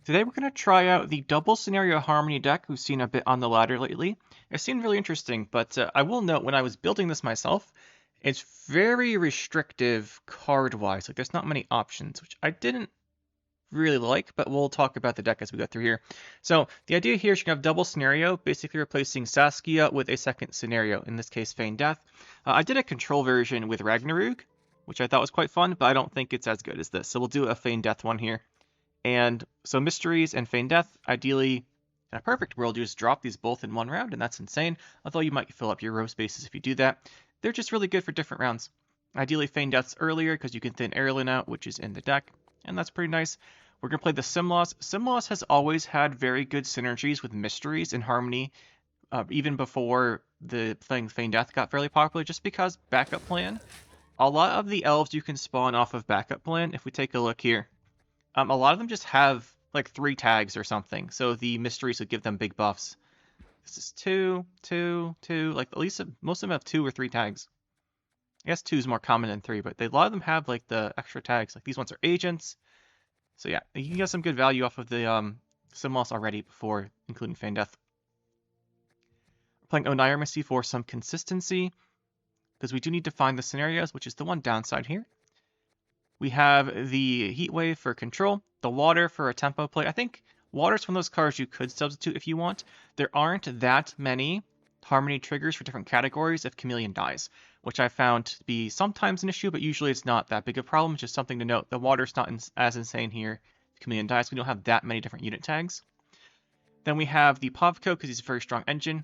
Today we're going to try out the double scenario harmony deck we've seen a bit on the ladder lately. It seemed really interesting, but I will note when I was building this myself, it's very restrictive card-wise. Like there's not many options, which I didn't really like, but we'll talk about the deck as we go through here. So the idea here is you can have double scenario, basically replacing Saskia with a second scenario, in this case Feign Death. I did a control version with Ragnarok, which I thought was quite fun, but I don't think it's as good as this. So we'll do a Feign Death one here. And so Mysteries and Feign Death, ideally, in a perfect world, you just drop these both in one round, and that's insane. Although you might fill up your row spaces if you do that. They're just really good for different rounds. Ideally, Feign Death's earlier because you can thin Erlin out, which is in the deck, and that's pretty nice. We're going to play the Simloss. Simloss has always had very good synergies with Mysteries and Harmony, even before the playing Feign Death got fairly popular, just because backup plan. A lot of the elves you can spawn off of backup plan, if we take a look here. A lot of them just have like 3 tags or something, so the Mysteries would give them big buffs. This is 2, 2, 2, like at least most of them have 2 or 3 tags. I guess 2 is more common than 3, but a lot of them have like the extra tags. Like these ones are agents. So yeah, you can get some good value off of the Simloss already before including Feign Death. We're playing Oneiromancy for some consistency, because we do need to find the scenarios, which is the one downside here. We have the Heat Wave for control, the Water for a tempo play. I think Water's one of those cards you could substitute if you want. There aren't that many Harmony triggers for different categories if Chameleon dies, which I found to be sometimes an issue, but usually it's not that big a problem. Just something to note. The Water's not as insane here. If Chameleon dies, we don't have that many different unit tags. Then we have the Pavko, because he's a very strong engine.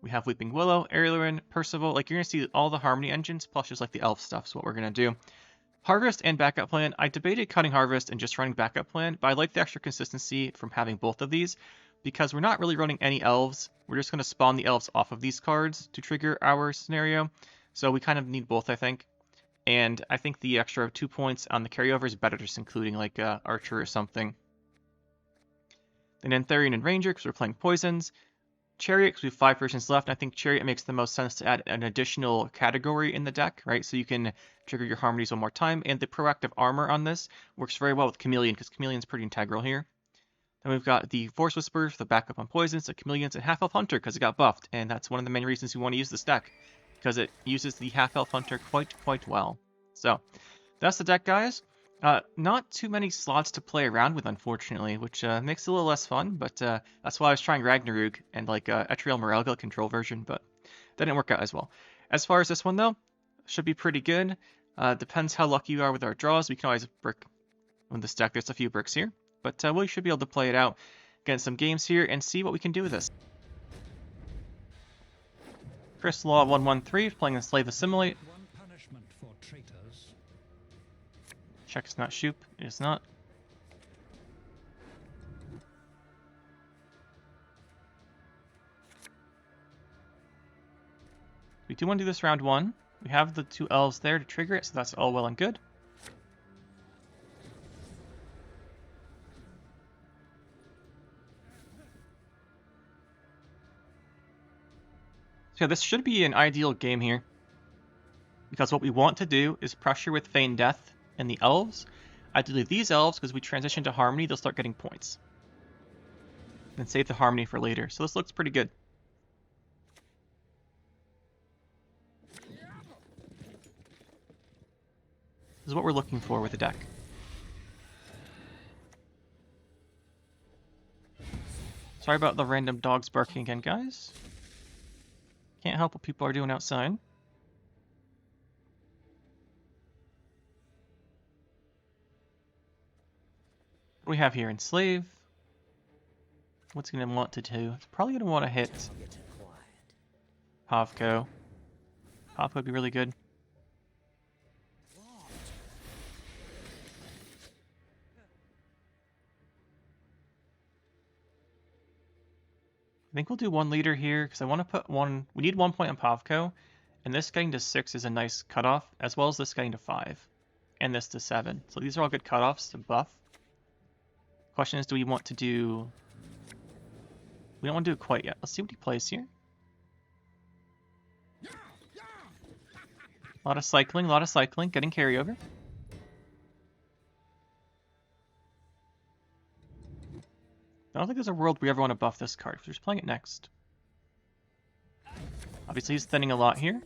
We have Weeping Willow, Erlin, Percival. Like you're going to see all the Harmony engines, plus just like the elf stuff is what we're going to do. Harvest and backup plan. I debated cutting Harvest and just running backup plan, but I like the extra consistency from having both of these, because we're not really running any elves. We're just going to spawn the elves off of these cards to trigger our scenario. So we kind of need both, I think. And I think the extra 2 points on the carryover is better just including like Archer or something. And then Therian and Ranger, because we're playing poisons. Chariot, because we have 5 versions left. I think Chariot makes the most sense to add an additional category in the deck, right? So you can trigger your Harmonies one more time. And the proactive armor on this works very well with Chameleon, because Chameleon's pretty integral here. Then we've got the Force Whisper for the backup on poisons, the Chameleons, and Half-Elf Hunter, because it got buffed. And that's one of the main reasons you want to use this deck, because it uses the Half-Elf Hunter quite well. So that's the deck, guys. Not too many slots to play around with, unfortunately, which makes it a little less fun, but that's why I was trying Ragnarok and like Etriel Morelga control version, but that didn't work out as well. As far as this one, though, should be pretty good. Depends how lucky you are with our draws. We can always brick on this deck. There's a few bricks here, but we should be able to play it out, get some games here, and see what we can do with this. Chris Law 113 playing Enslave Assimilate. Check it's not Shoop. It is not. We do want to do this round 1. We have the 2 elves there to trigger it, so that's all well and good. So yeah, this should be an ideal game here, because what we want to do is pressure with Feign Death and the elves. Ideally these elves, because we transition to Harmony, they'll start getting points. Then save the Harmony for later. So this looks pretty good. This is what we're looking for with the deck. Sorry about the random dogs barking again, guys. Can't help what people are doing outside. What do we have here? Enslave. What's he going to want to do? It's probably going to want to hit Pavko. Pavko would be really good. I think we'll do 1 leader here, because I want to put 1... We need 1 point on Pavko, and this getting to 6 is a nice cutoff, as well as this getting to 5, and this to 7. So these are all good cutoffs to buff. Question is, do we want to do... We don't want to do it quite yet. Let's see what he plays here. A lot of cycling, getting carryover. don't think there's a world we ever want to buff this card. We're just playing it next. Obviously, he's thinning a lot here.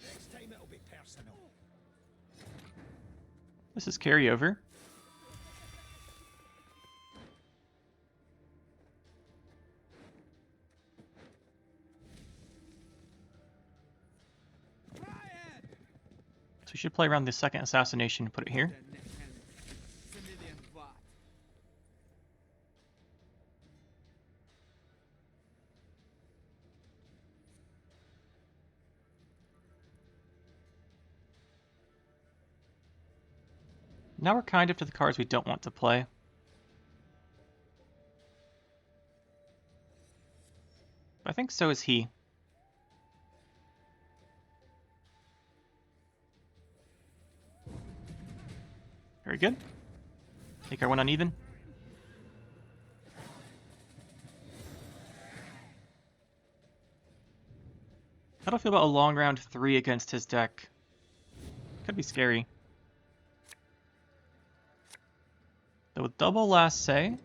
Next time it'll be personal. This is carryover. So we should play around the second assassination and put it here. Now we're kind of to the cards we don't want to play. I think so is he. Very good. Take our one uneven. How do I feel about a long round 3 against his deck? Could be scary. Though with double last say, I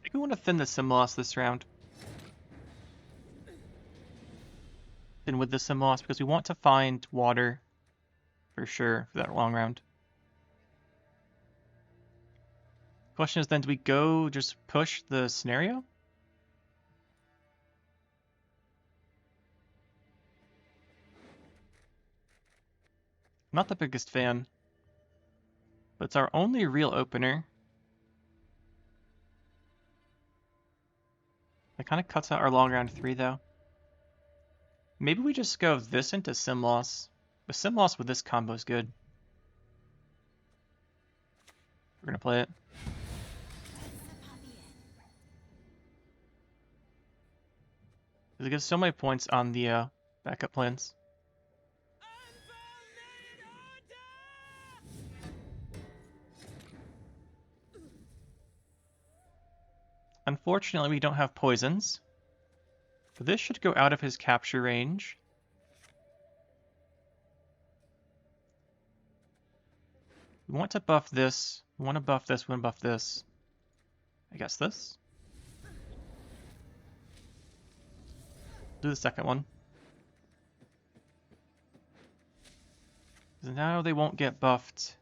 think we want to thin the Symbiosis this round. Thin with the Symbiosis because we want to find water for sure for that long round. Question is then, do we go just push the scenario? I'm not the biggest fan, but it's our only real opener. It kind of cuts out our long round 3 though. Maybe we just go this into Symbiosis. The Symbiosis with this combo is good. We're gonna play it. Because it gives so many points on the backup plans. Unfortunately, we don't have poisons. But this should go out of his capture range. We want to buff this. We want to buff this. We want to buff this. I guess this. Do the second one. So now they won't get buffed.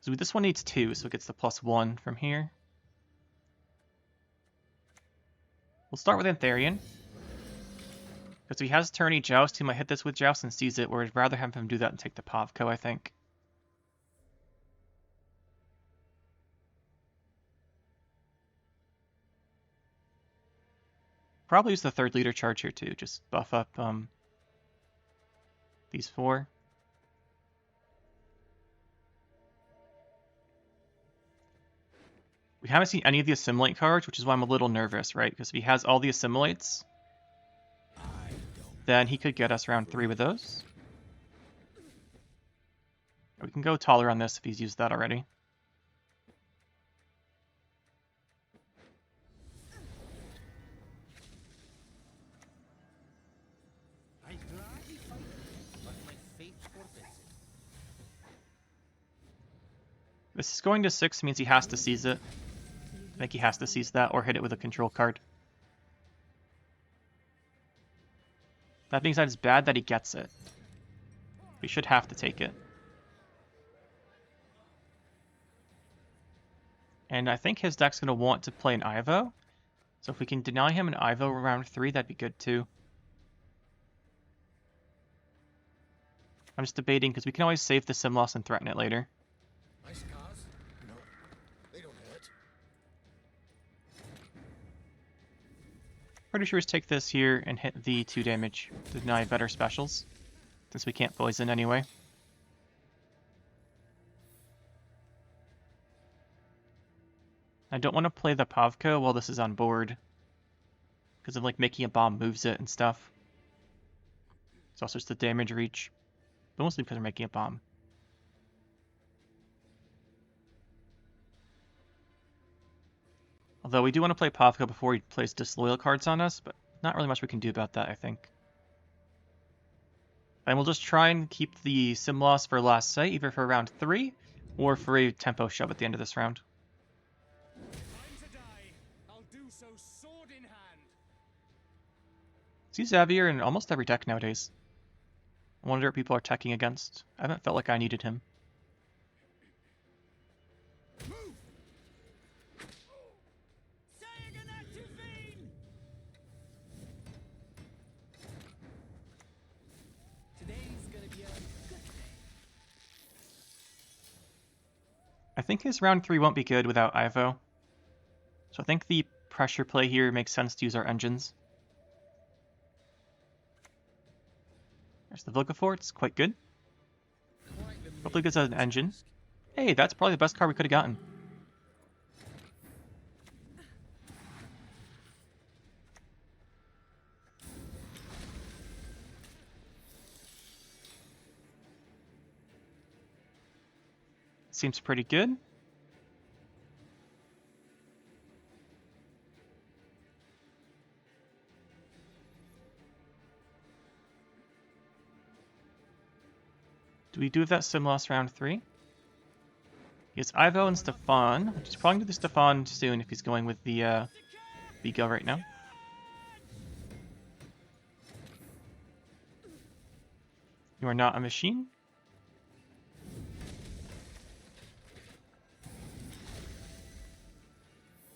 So this one needs 2, so it gets the +1 from here. We'll start with Antharian. Because if he has Tourney Joust, he might hit this with Joust and seize it, whereas I'd rather have him do that and take the Pavko, I think. Probably use the 3rd leader charge here too, just buff up these 4. We haven't seen any of the Assimilate cards, which is why I'm a little nervous, right? Because if he has all the Assimilates, then he could get us round 3 with those. We can go taller on this if he's used that already. This is going to 6 means he has to seize it. I think he has to seize that or hit it with a control card. That being said, it's bad that he gets it. We should have to take it. And I think his deck's going to want to play an Ivo. So if we can deny him an Ivo round 3, that'd be good too. I'm just debating because we can always save the Symbiosis and threaten it later. Nice cars? No, they don't hurt. Pretty sure just take this here and hit the 2 damage to deny better specials, since we can't poison anyway. I don't want to play the Pavko while this is on board, because of like making a bomb moves it and stuff. It's also just the damage reach, but mostly because we're making a bomb. Although we do want to play Pavko before he plays disloyal cards on us, but not really much we can do about that, I think. And we'll just try and keep the sim loss for last sight, either for round 3 or for a tempo shove at the end of this round. See Xavier in almost every deck nowadays. I wonder what people are teching against. I haven't felt like I needed him. I think his round 3 won't be good without Ivo. So I think the pressure play here makes sense to use our engines. There's the Vilgafort, it's quite good. Hopefully gets an engine. Hey, that's probably the best card we could have gotten. Seems pretty good. Do we do that sim loss round 3? It's Ivo and Stefan, which is probably going to do Stefan soon if he's going with the Vigo right now. You are not a machine.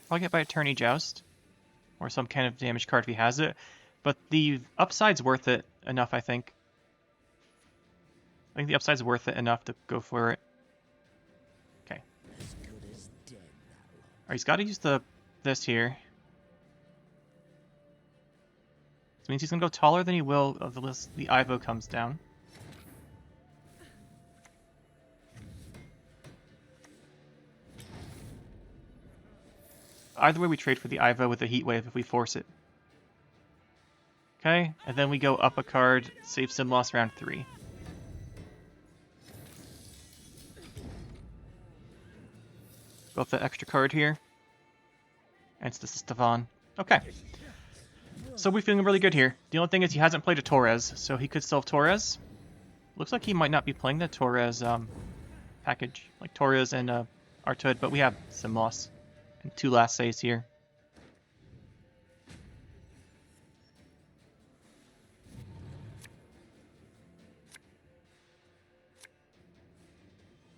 I'll get by Attorney Joust, or some kind of damage card if he has it, but the upside's worth it enough, I think. I think the upside's worth it enough to go for it. Okay. Alright, he's got to use this here. This means he's going to go taller than he will if the Ivo comes down. Either way, we trade for the Ivo with the Heat Wave if we force it. Okay, and then we go up a card, save sim loss round 3. Go up that extra card here. And it's the Stefan. Okay. So we're feeling really good here. The only thing is he hasn't played a Torres, so he could still have Torres. Looks like he might not be playing the Torres package, like Torres and Artud, but we have sim loss. And 2 last saves here.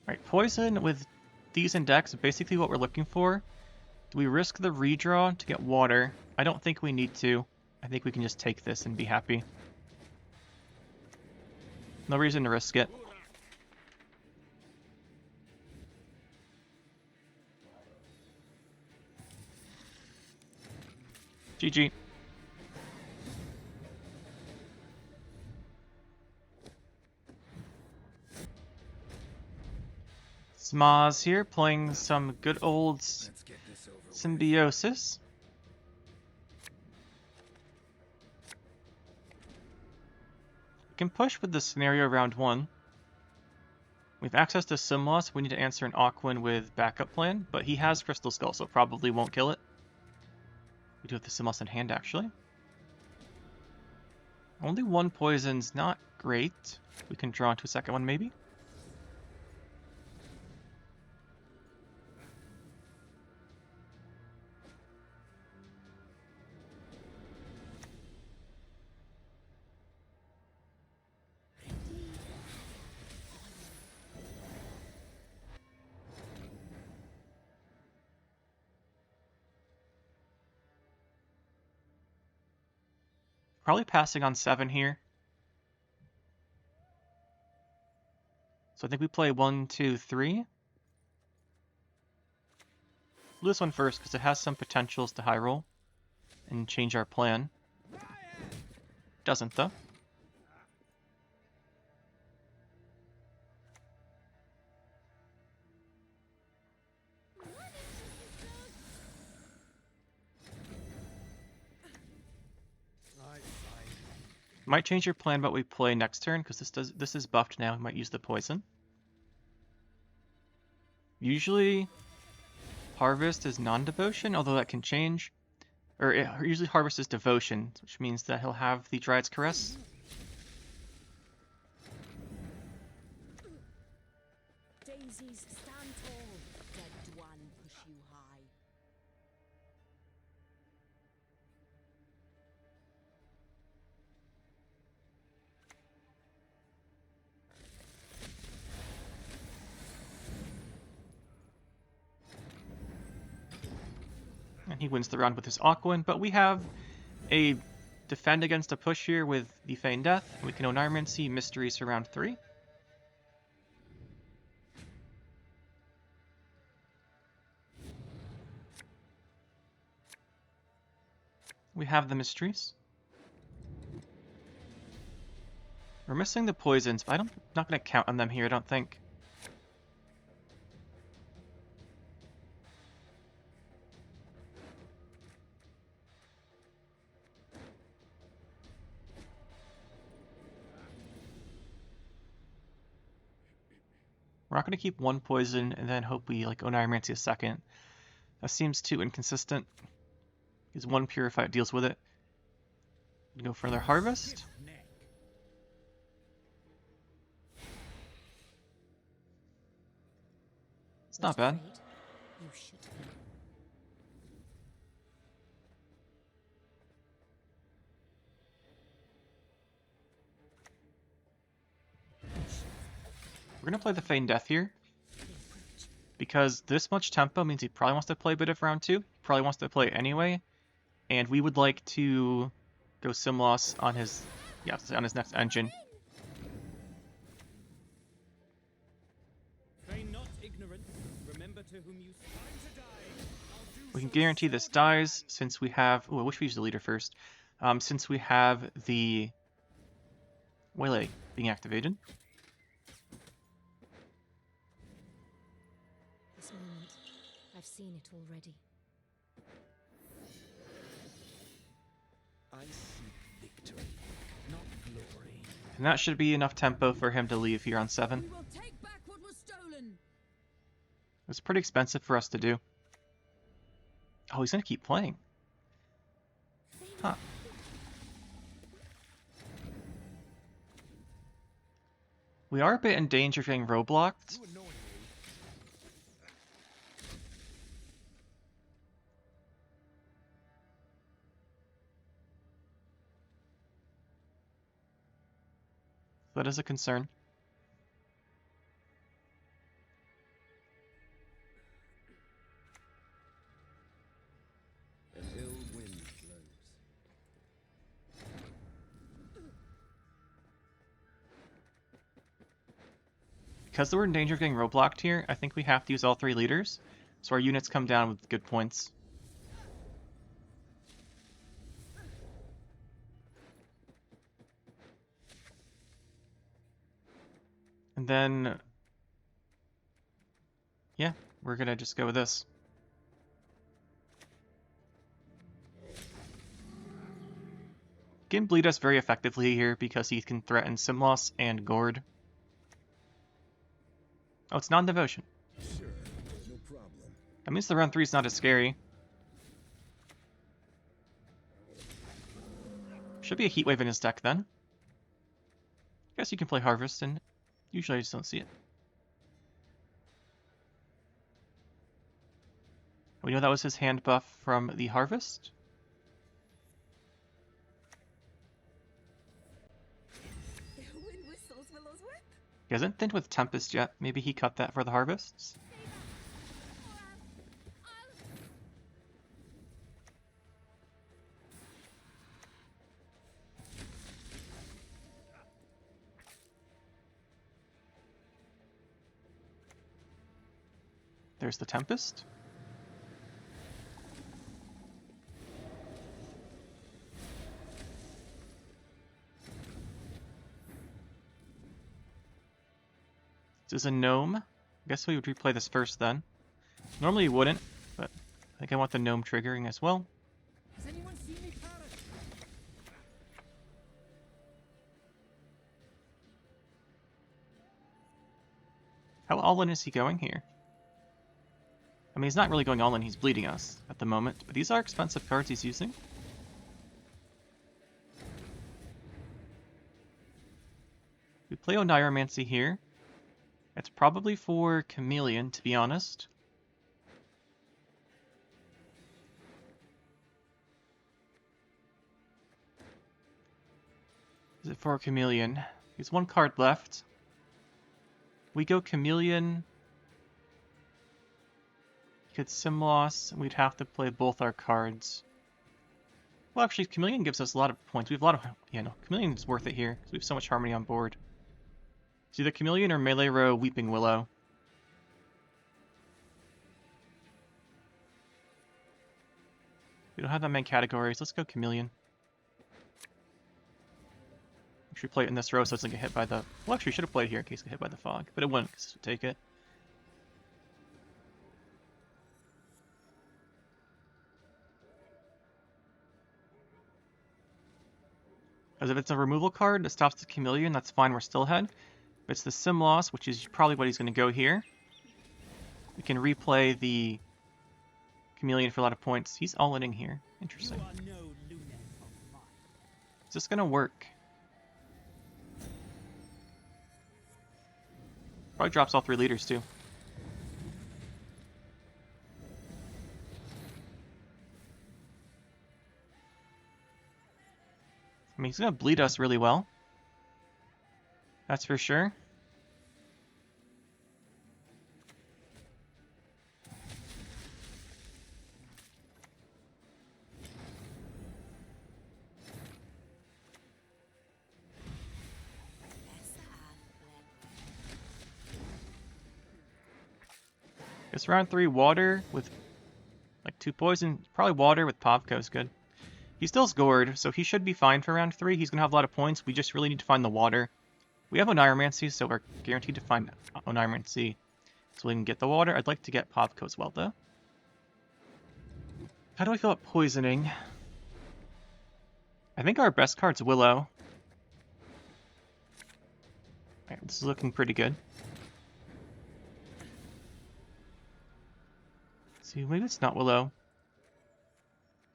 Alright, poison with decent decks is basically what we're looking for. Do we risk the redraw to get water? I don't think we need to. I think we can just take this and be happy. No reason to risk it. GG. Smaz here, playing some good old Symbiosis. We can push with the scenario round 1. We have access to Sim Loss. We need to answer an Aquan with backup plan, but he has Crystal Skull, so probably won't kill it. We do have the Sim Loss in hand, actually. Only 1 poison's not great. We can draw into a second one, maybe. Probably passing on 7 here. So I think we play 1, 2, 3. Do this one first because it has some potentials to high roll. and change our plan. Doesn't, though. Might change your plan what we play next turn, because this is buffed now. We might use the poison. Usually Harvest is non-devotion, although that can change. Or usually Harvest is devotion, which means that he'll have the Dryad's Caress. Daisies, stand tall. Dead one push you high. And he wins the round with his Aquan, but we have a defend against a push here with the Feign Death. We can Oneiromancy Mysteries for round 3. We have the Mysteries. We're missing the poisons, but I'm not going to count on them here, I don't think. We're not going to keep one poison and then hope we like Oneiromancy a second. That seems too inconsistent. Because one Purify deals with it. Go for another Harvest. It's not bad. You should be. We're going to play the Feign Death here. Because this much tempo means he probably wants to play a bit of round 2. He probably wants to play anyway. And we would like to go Simloss on his next engine. We can guarantee this dies since we have... Oh, I wish we used the leader first. Since we have the Waylay being activated. This moment, I've seen it already. I seek victory, not glory. And that should be enough tempo for him to leave here on 7. We will take back what was stolen. It's pretty expensive for us to do. Oh, he's going to keep playing. Huh. We are a bit in danger of getting roadblocked. That is a concern. An ill wind blows. Because we're in danger of getting roadblocked here, I think we have to use all 3 leaders, so our units come down with good points. And then, yeah, we're gonna just go with this. He can bleed us very effectively here because he can threaten Simloss and Gord. Oh, it's non-devotion. Sure, no problem. That means the round 3 is not as scary. Should be a Heatwave in his deck then. Guess you can play Harvest, and usually I just don't see it. We know that was his hand buff from the Harvest. Wind whistles, Willow's whip. He hasn't thinned with Tempest yet. Maybe he cut that for the Harvests. There's the Tempest. This is a gnome. I guess we would replay this first then. Normally you wouldn't, but I think I want the gnome triggering as well. Has anyone seen me parrot? How all in is he going here? I mean, he's not really going all in, he's bleeding us at the moment, but these are expensive cards he's using. We play Oneiromancy here. It's probably for Chameleon, to be honest. Is it for Chameleon? There's one card left. We go Chameleon. Could Simloss, and we'd have to play both our cards. Well, actually, Chameleon gives us a lot of points. We have a lot of... Yeah, no, Chameleon's worth it here, because we have so much harmony on board. It's either Chameleon or Melee Row Weeping Willow. We don't have that many categories. Let's go Chameleon. We should play it in this row so it doesn't get hit by the... Well, actually, we should have played it here in case it got hit by the fog, but it wouldn't because this would take it. Because if it's a removal card that stops the Chameleon, that's fine, we're still ahead. If it's the Simloss, which is probably what he's going to go here, we can replay the Chameleon for a lot of points. He's all-inning here. Interesting. Is this going to work? Probably drops all 3 leaders too. I mean, he's going to bleed us really well. That's for sure. Guess round 3 water with like 2 poison. Probably water with Pavko is good. He's still scored, so he should be fine for round 3. He's going to have a lot of points. We just really need to find the water. We have Oneiromancy, so we're guaranteed to find Oneiromancy. So we can get the water. I'd like to get Pavko as well, though. How do I feel about poisoning? I think our best card's Willow. Alright, this is looking pretty good. Let's see, maybe it's not Willow.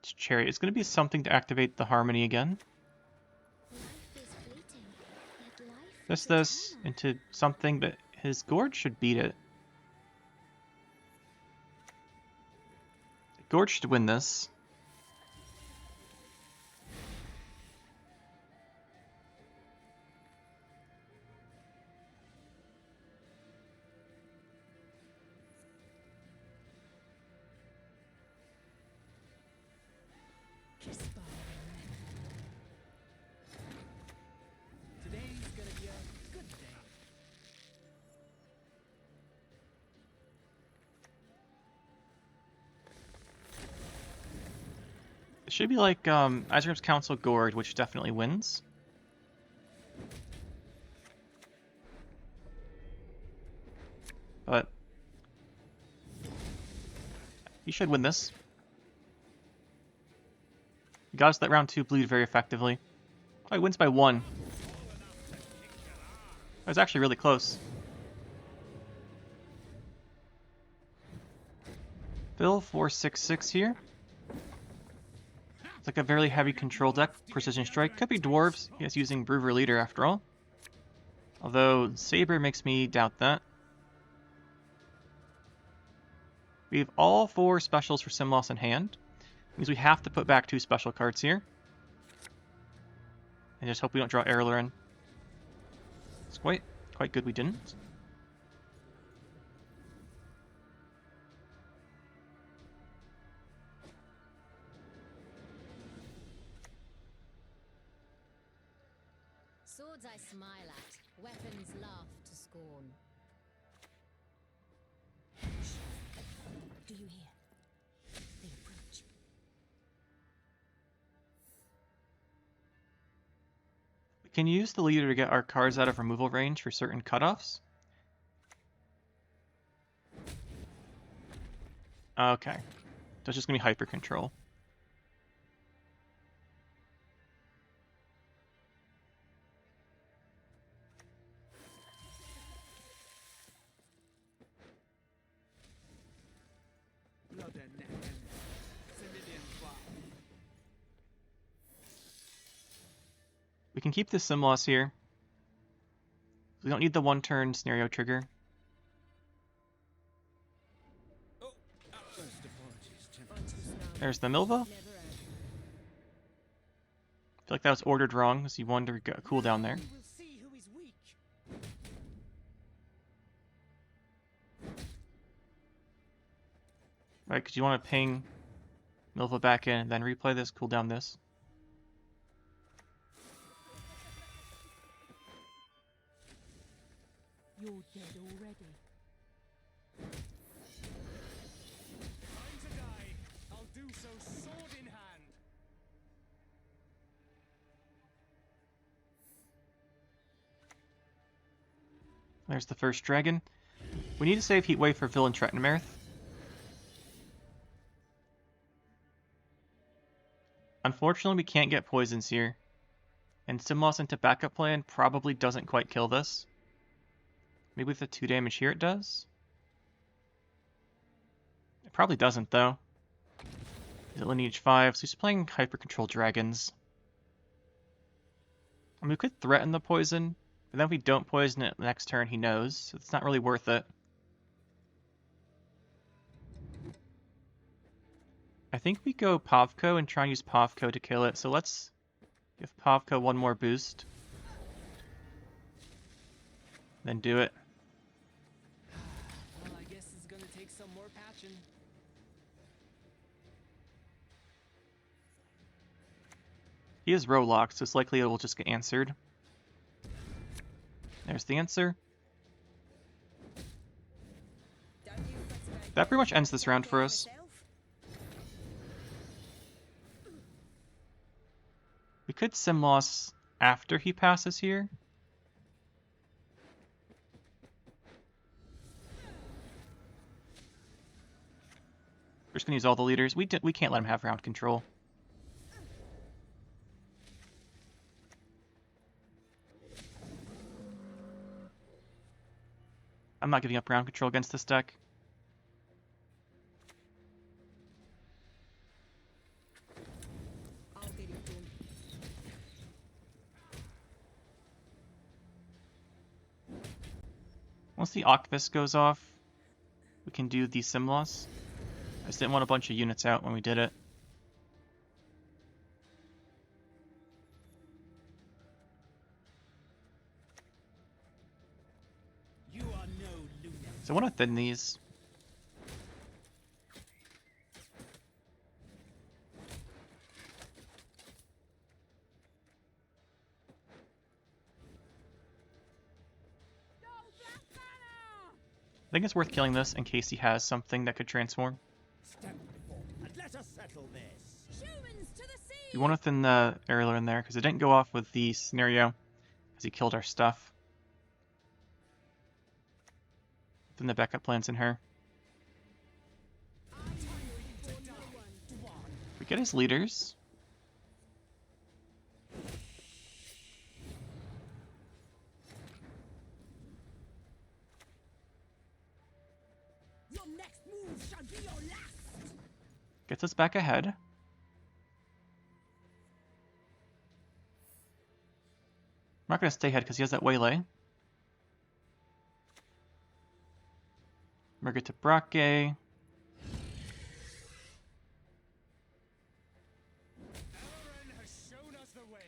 It's Cherry. It's going to be something to activate the Harmony again. This into something, but his Gorge should beat it. Gorge should win this. Today's gonna be a good day. It should be like Azrim's Council Gorge, which definitely wins. But he should win this. He got us that round 2 bleed very effectively. Oh, he wins by 1. That was actually really close. Phil 466 here. It's like a very heavy control deck. Precision Strike. Could be Dwarves. He is using Brewer Leader after all. Although Saber makes me doubt that. We have all 4 specials for Simloss in hand. Means we have to put back 2 special cards here. And just hope we don't draw Erlerin. It's quite good we didn't. Swords I smile at, weapons laugh to scorn. Do you hear? They approach. We can use the leader to get our cards out of removal range for certain cutoffs. Okay. That's just gonna be hyper control. We can keep the sim loss here. We don't need the one-turn scenario trigger. There's the Milva. I feel like that was ordered wrong, because you wanted to cooldown there. Right, because you want to ping Milva back in, and then replay this, cool down this. You're dead already. Time to die. I'll do so sword in hand. There's the first dragon. We need to save Heatwave for Villain Tretinomerith. Unfortunately, we can't get poisons here. And Simloss into backup plan probably doesn't quite kill this. Maybe with the 2 damage here it does? It probably doesn't, though. He's at lineage 5, so he's playing Hyper Control Dragons. I mean, we could threaten the poison, but then if we don't poison it the next turn, he knows. So it's not really worth it. I think we go Pavko and try and use Pavko to kill it, so let's give Pavko one more boost. Then do it. Well, I guess it's gonna take some more patching. He is row locked, so it's likely it will just get answered. There's the answer. That pretty much ends this round for us. We could Simloss after he passes here. We're just gonna use all the leaders. We can't let him have round control. I'm not giving up round control against this deck. Once the Octvis goes off, we can do the Simloss. I just didn't want a bunch of units out when we did it. You are no lunatic. So I want to thin these. I think it's worth killing this in case he has something that could transform. Step forward and let us settle this. Humans to the sea! You want to thin the aerial in there because it didn't go off with the scenario because he killed our stuff. Thin the backup plans in her. We get his leaders. Your next move shall be your last! Gets us back ahead. I'm not going to stay ahead because he has that waylay. Murga to Brake. Elren has shown us the way.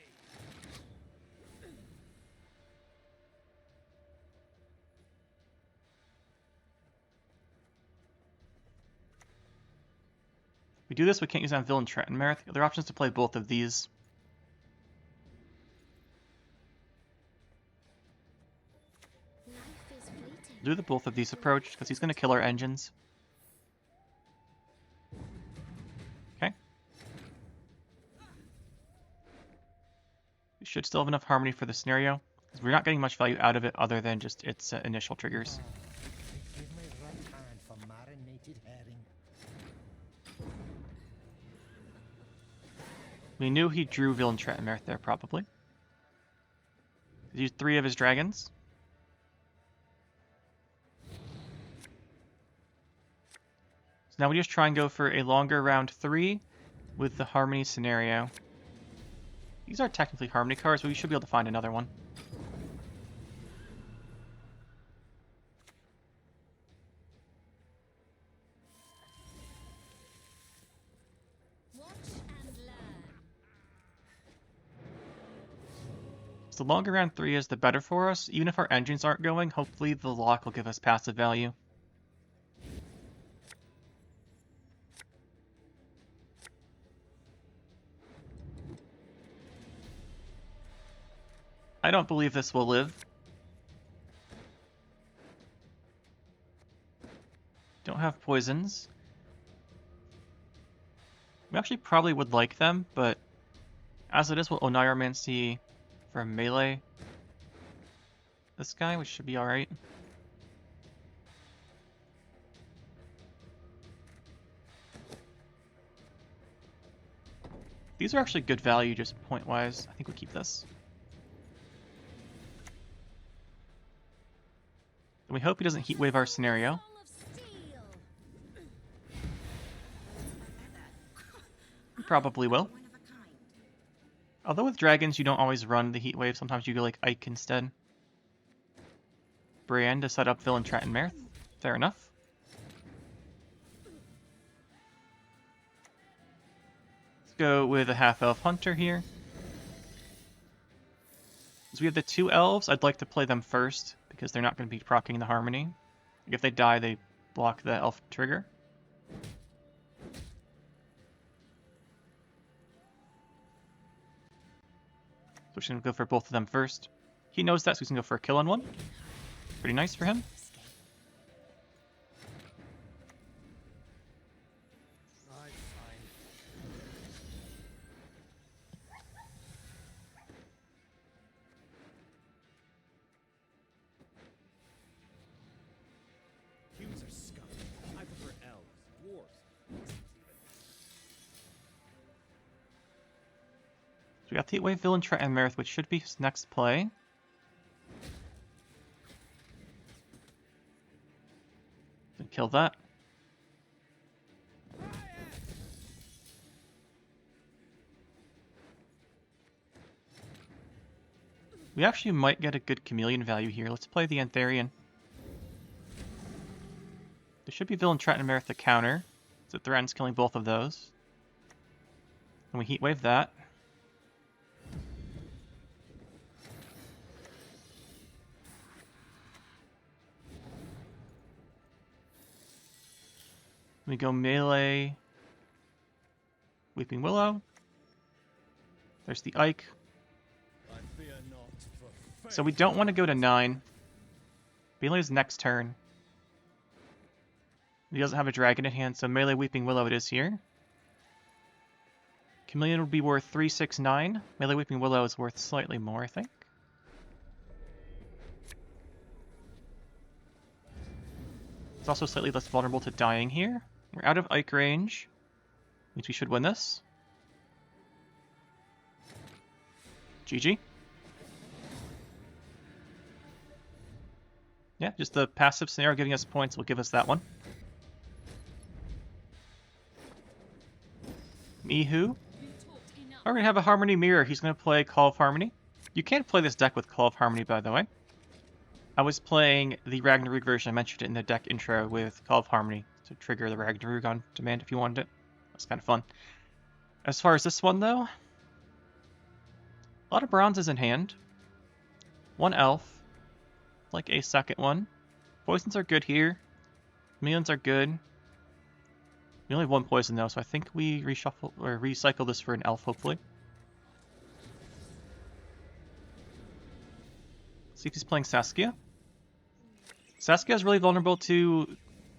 If we do this, we can't use it on Villain Tretinomerith. The other option is to play both of these. Life is fleeting. Do the both of these approach because he's going to kill our engines. Okay. We should still have enough harmony for the scenario because we're not getting much value out of it other than just its initial triggers. Give me right hand for marinated herring. We knew he drew Villain Trettenmerth there, probably. He used 3 of his dragons. So now we just try and go for a longer round 3 with the Harmony scenario. These are technically Harmony cards, but we should be able to find another one. So the longer round 3 is, the better for us. Even if our engines aren't going, hopefully the lock will give us passive value. I don't believe this will live. Don't have poisons. We actually probably would like them, but as it is, we'll Oneiromancy for melee. This guy, which should be alright. These are actually good value, just point-wise. I think we'll keep this. And we hope he doesn't heat wave our scenario. He probably will. Although with dragons, you don't always run the heat wave. Sometimes you go like Ike instead. Brienne to set up Villain Trettenmerth. Fair enough. Let's go with a half-elf hunter here. So we have the 2 elves. I'd like to play them first, because they're not going to be proccing the harmony. If they die, they block the elf trigger. So we're just going to go for both of them first. He knows that, so he's going to go for a kill on one. Pretty nice for him. Humans are scum. I prefer elves, dwarves. So we got the Heatwave Villain Trettenmerth, which should be his next play. Then kill that. We actually might get a good chameleon value here. Let's play the Antharian. There should be Villain Trettenmerth to counter, so Thren's killing both of those. And we Heatwave that. We go melee. Weeping Willow. There's the Ike. So we don't want to go to 9. Melee's next turn. He doesn't have a dragon in hand, so melee Weeping Willow it is here. Chameleon would be worth 3, 6, 9. Melee Weeping Willow is worth slightly more, I think. It's also slightly less vulnerable to dying here. We're out of Ike range. Means we should win this. GG. Yeah, just the passive scenario giving us points will give us that one. Mihu. We're going to have a Harmony Mirror. He's going to play Call of Harmony. You can't play this deck with Call of Harmony, by the way. I was playing the Ragnarok version. I mentioned it in the deck intro with Call of Harmony to trigger the Ragnarok on demand if you wanted it. That's kind of fun. As far as this one, though, a lot of bronzes in hand. 1 elf. Like a second one. Poisons are good here. Chameleons are good. We only have 1 poison though, so I think we reshuffle or recycle this for an elf, hopefully. See if he's playing Saskia. Saskia is really vulnerable to...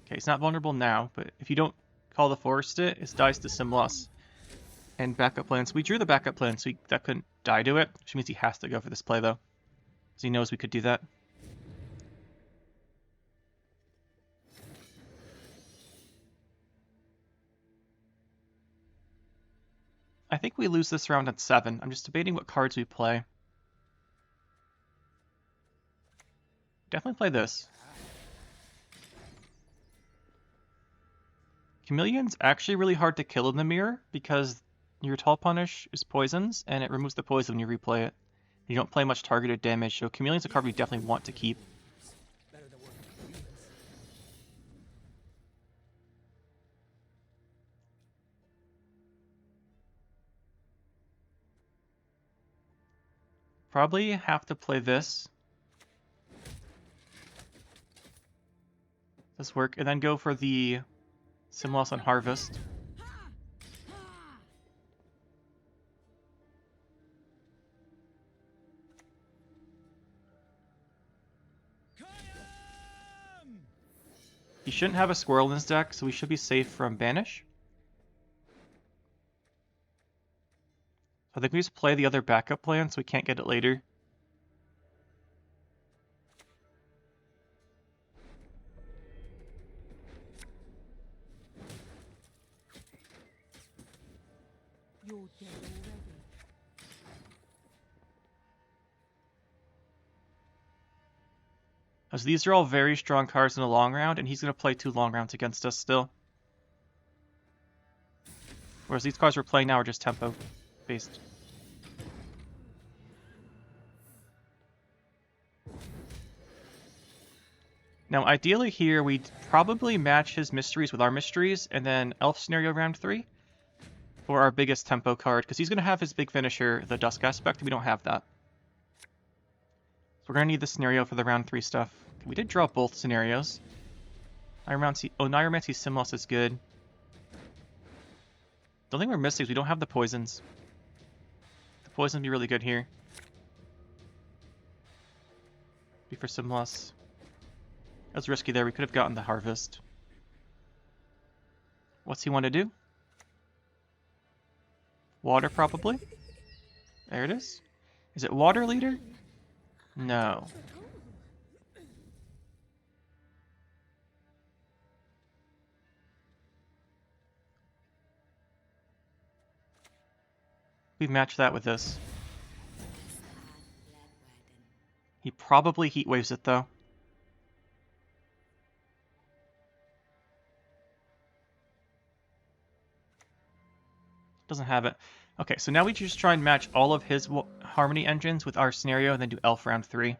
Okay, he's not vulnerable now, but if you don't call the forest it dies to Symbiosis and backup plans. We drew the backup plan, so that couldn't die to it, which means he has to go for this play though. Because he knows we could do that. I think we lose this round at 7. I'm just debating what cards we play. Definitely play this. Chameleon's actually really hard to kill in the mirror because your Tall Punish is poisons and it removes the poison when you replay it. You don't play much targeted damage, so Chameleon's a card we definitely want to keep. Better than working with humans. Probably have to play this. This work, and then go for the Symbiosis on Harvest. He shouldn't have a squirrel in his deck, so we should be safe from Banish. I think we just play the other backup plan so we can't get it later. You're dead already. As these are all very strong cards in the long round, and he's going to play 2 long rounds against us still. Whereas these cards we're playing now are just tempo based. Now ideally here we'd probably match his mysteries with our mysteries and then elf scenario round 3 for our biggest tempo card, because he's going to have his big finisher, the Dusk Aspect, and we don't have that. So we're going to need the scenario for the round 3 stuff. We did draw both scenarios. Niromancy Symbiosis is good. The only thing we're missing is we don't have the poisons. The poison would be really good here. Be for Symbiosis. That was risky there. We could have gotten the Harvest. What's he want to do? Water, probably? There it is. Is it Water Leader? No. We match that with this. He probably Heat Waves it, though. Doesn't have it. Okay, so now we just try and match all of his Harmony engines with our scenario and then do Elf round 3.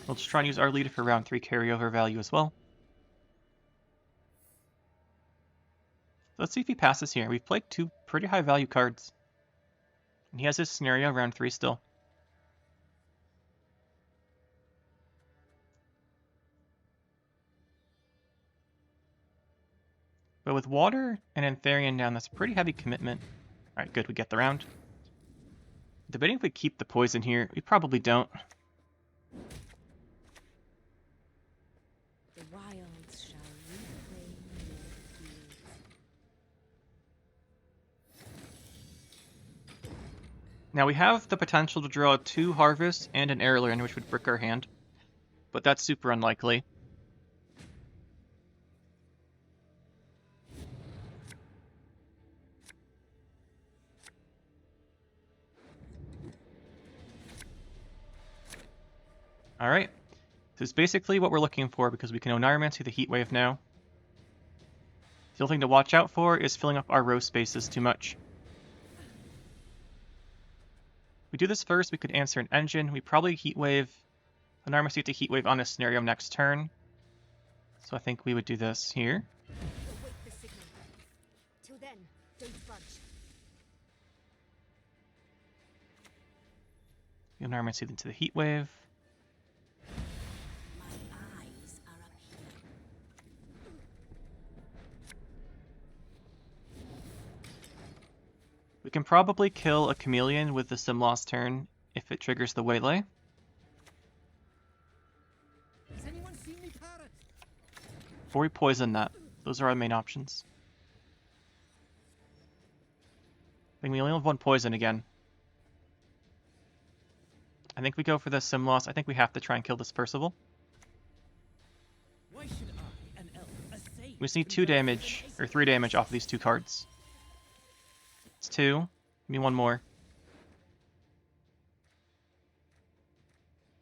We'll just try and use our leader for round 3 carryover value as well. Let's see if he passes here. We've played 2 pretty high value cards. And he has his scenario round 3 still. But with Water and Antherian down, that's a pretty heavy commitment. Alright, good, we get the round. Debating if we keep the poison here. We probably don't. The wilds shall reclaim their fields. Now we have the potential to draw 2 Harvests and an Heirloom, which would brick our hand. But that's super unlikely. Alright. This is basically what we're looking for because we can Oniromancy the Heat Wave now. The only thing to watch out for is filling up our row spaces too much. If we do this first, we could answer an engine. We probably Heat Wave, Oniromancy to Heat Wave on a scenario next turn. So I think we would do this here. Await the signal. Till then, don't budge. Oniromancy into the Heat Wave. My eyes are up here. We can probably kill a Chameleon with the Simloss turn if it triggers the Waylay. Has anyone seen me parrot? Or we poison that. Those are our main options. I think we only have 1 poison again. I think we go for the sim loss. I think we have to try and kill this Percival. Why should I, an elf, a sage, We just need 2 damage, or 3 damage off of these 2 cards. It's 2. Give me 1 more.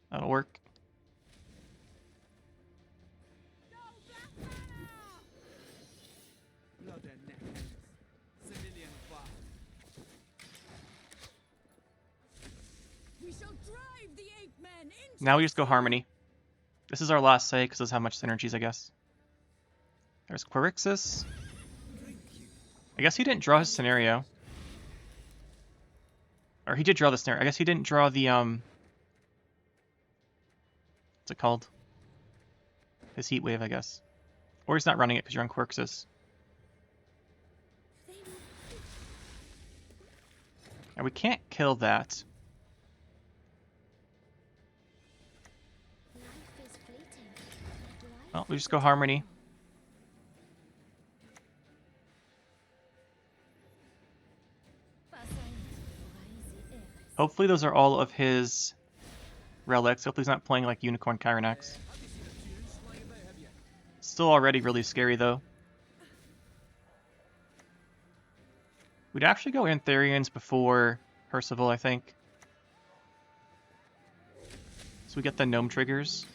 That'll work. blood and neck, civilian fire. We shall drive the ape men into Now we just go Harmony. This is our last say, because this is how much synergies, I guess. There's Quirixis. I guess he didn't draw his scenario. Or he did draw the scenario. I guess he didn't draw the, what's it called? His Heat Wave, I guess. Or he's not running it because you're on Quirixis. And we can't kill that. Life is fleeting. Well, we just go Harmony. Hopefully those are all of his relics. Hopefully he's not playing like Unicorn Kyrenax. Still already really scary though. We'd actually go Antherians before Percival, I think. So we get the gnome triggers.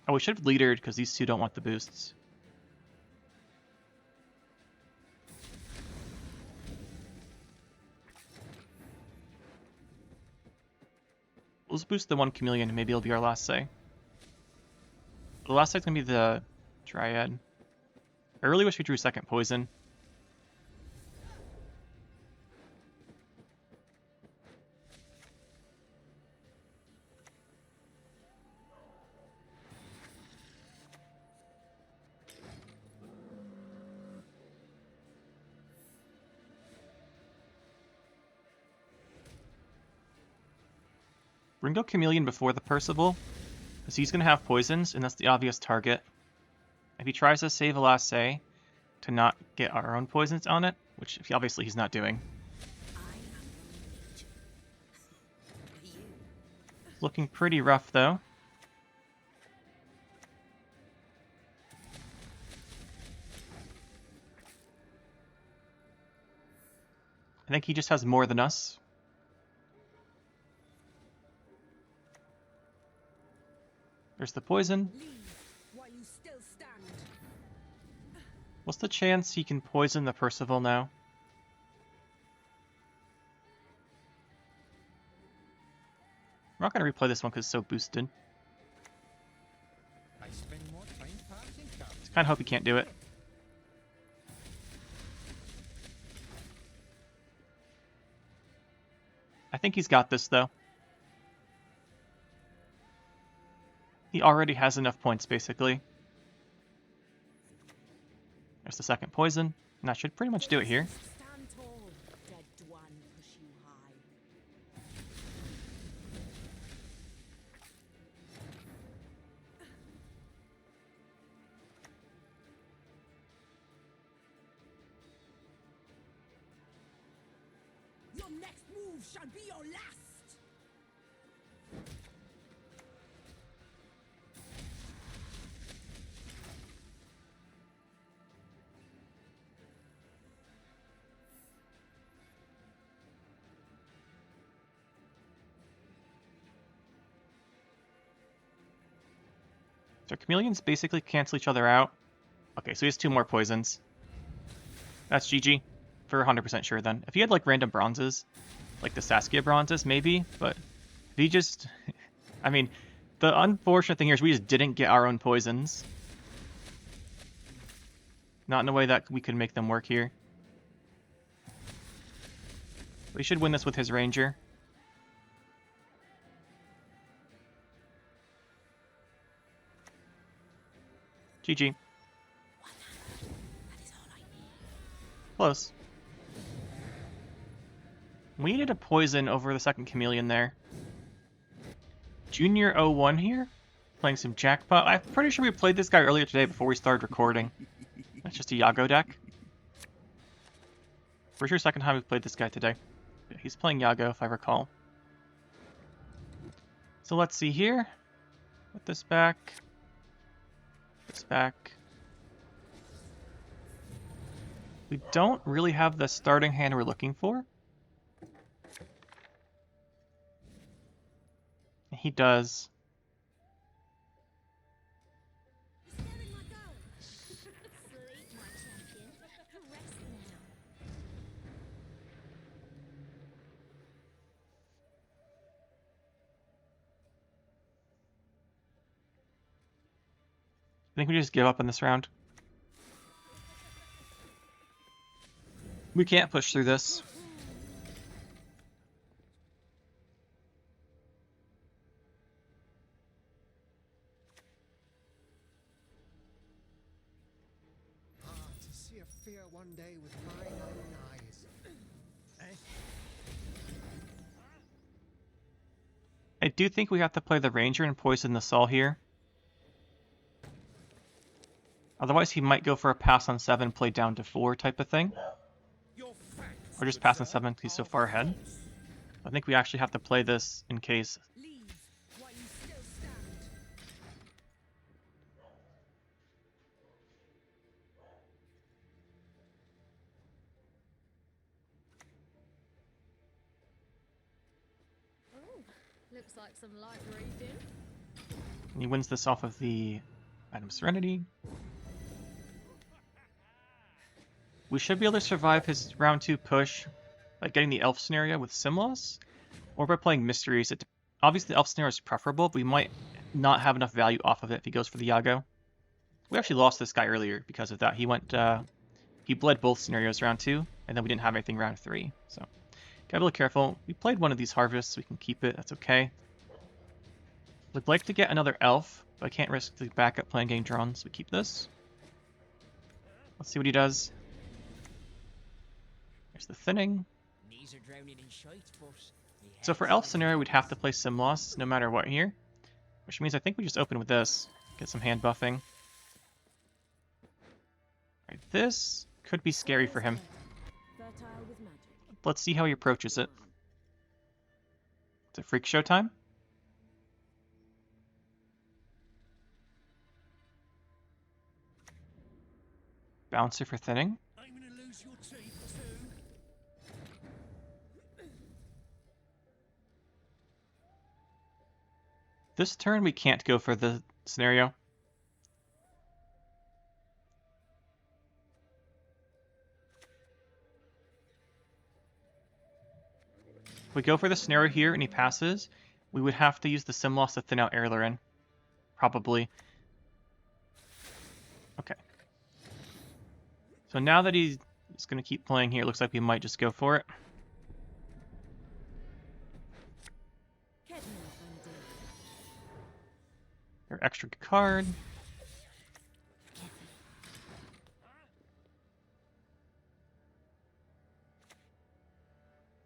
Oh, we should have leadered because these 2 don't want the boosts. Let's boost the 1 chameleon and maybe it'll be our last say. The last say's gonna be the Dryad. I really wish we drew 2nd poison. We're gonna go Chameleon before the Percival, because he's gonna have poisons, and that's the obvious target. If he tries to save a last say to not get our own poisons on it, which obviously he's not doing. Looking pretty rough though. I think he just has more than us. There's the poison. Leave while you still stand. What's the chance he can poison the Percival now? I'm not going to replay this one because it's so boosted. I spend more time passing cards. Just kind of hope he can't do it. I think he's got this though. He already has enough points, basically. There's the 2nd poison, and that should pretty much do it here. Stand tall, dead one push you high. Your next move shall be your last. So chameleons basically cancel each other out. Okay, so he has 2 more poisons. That's GG. For 100% sure then. If he had like random bronzes, like the Saskia bronzes maybe, but if he just... I mean, the unfortunate thing here is we just didn't get our own poisons. Not in a way that we could make them work here. We should win this with his ranger. GG. Close. We needed a poison over the 2nd chameleon there. Junior 01 here? Playing some Jackpot. I'm pretty sure we played this guy earlier today before we started recording. That's just a Yago deck. For sure 2nd time we've played this guy today. He's playing Yago, if I recall. So let's see here. Put this back. This back. We don't really have the starting hand we're looking for. He does. Staring my goal. Sleep, my champion. Rest now. I think we just give up in this round. We can't push through this. To see a fear one day with mine own eyes. I do think we have to play the Ranger and poison the Sol here. Otherwise, he might go for a pass on 7, play down to 4 type of thing. Or just pass on 7 because he's so far ahead. I think we actually have to play this in case. Leave while you still stand. Oh, looks like some light reading. And he wins this off of the Item Serenity. We should be able to survive his round 2 push by getting the Elf scenario with Simlos, or by playing Mysteries. Obviously, the Elf scenario is preferable, but we might not have enough value off of it if he goes for the Yago. We actually lost this guy earlier because of that. He went, he bled both scenarios round 2, and then we didn't have anything round 3. So, gotta be a little careful. We played one of these Harvests, so we can keep it. That's okay. Would like to get another Elf, but I can't risk the backup plan getting drawn, so we keep this. Let's see what he does. There's the Thinning. So for Elf scenario, we'd have to play Simlos no matter what here. Which means I think we just open with this. Get some hand buffing. Alright, this could be scary for him. Fertile with magic. Let's see how he approaches it. It's a Freak Show time. Bouncer for Thinning. I'm gonna lose your teeth too. This turn we can't go for the scenario. If we go for the scenario here and he passes, we would have to use the Simlos to thin out Erlerin. Probably. Okay. So now that he's going to keep playing here, it looks like we might just go for it. Their extra card.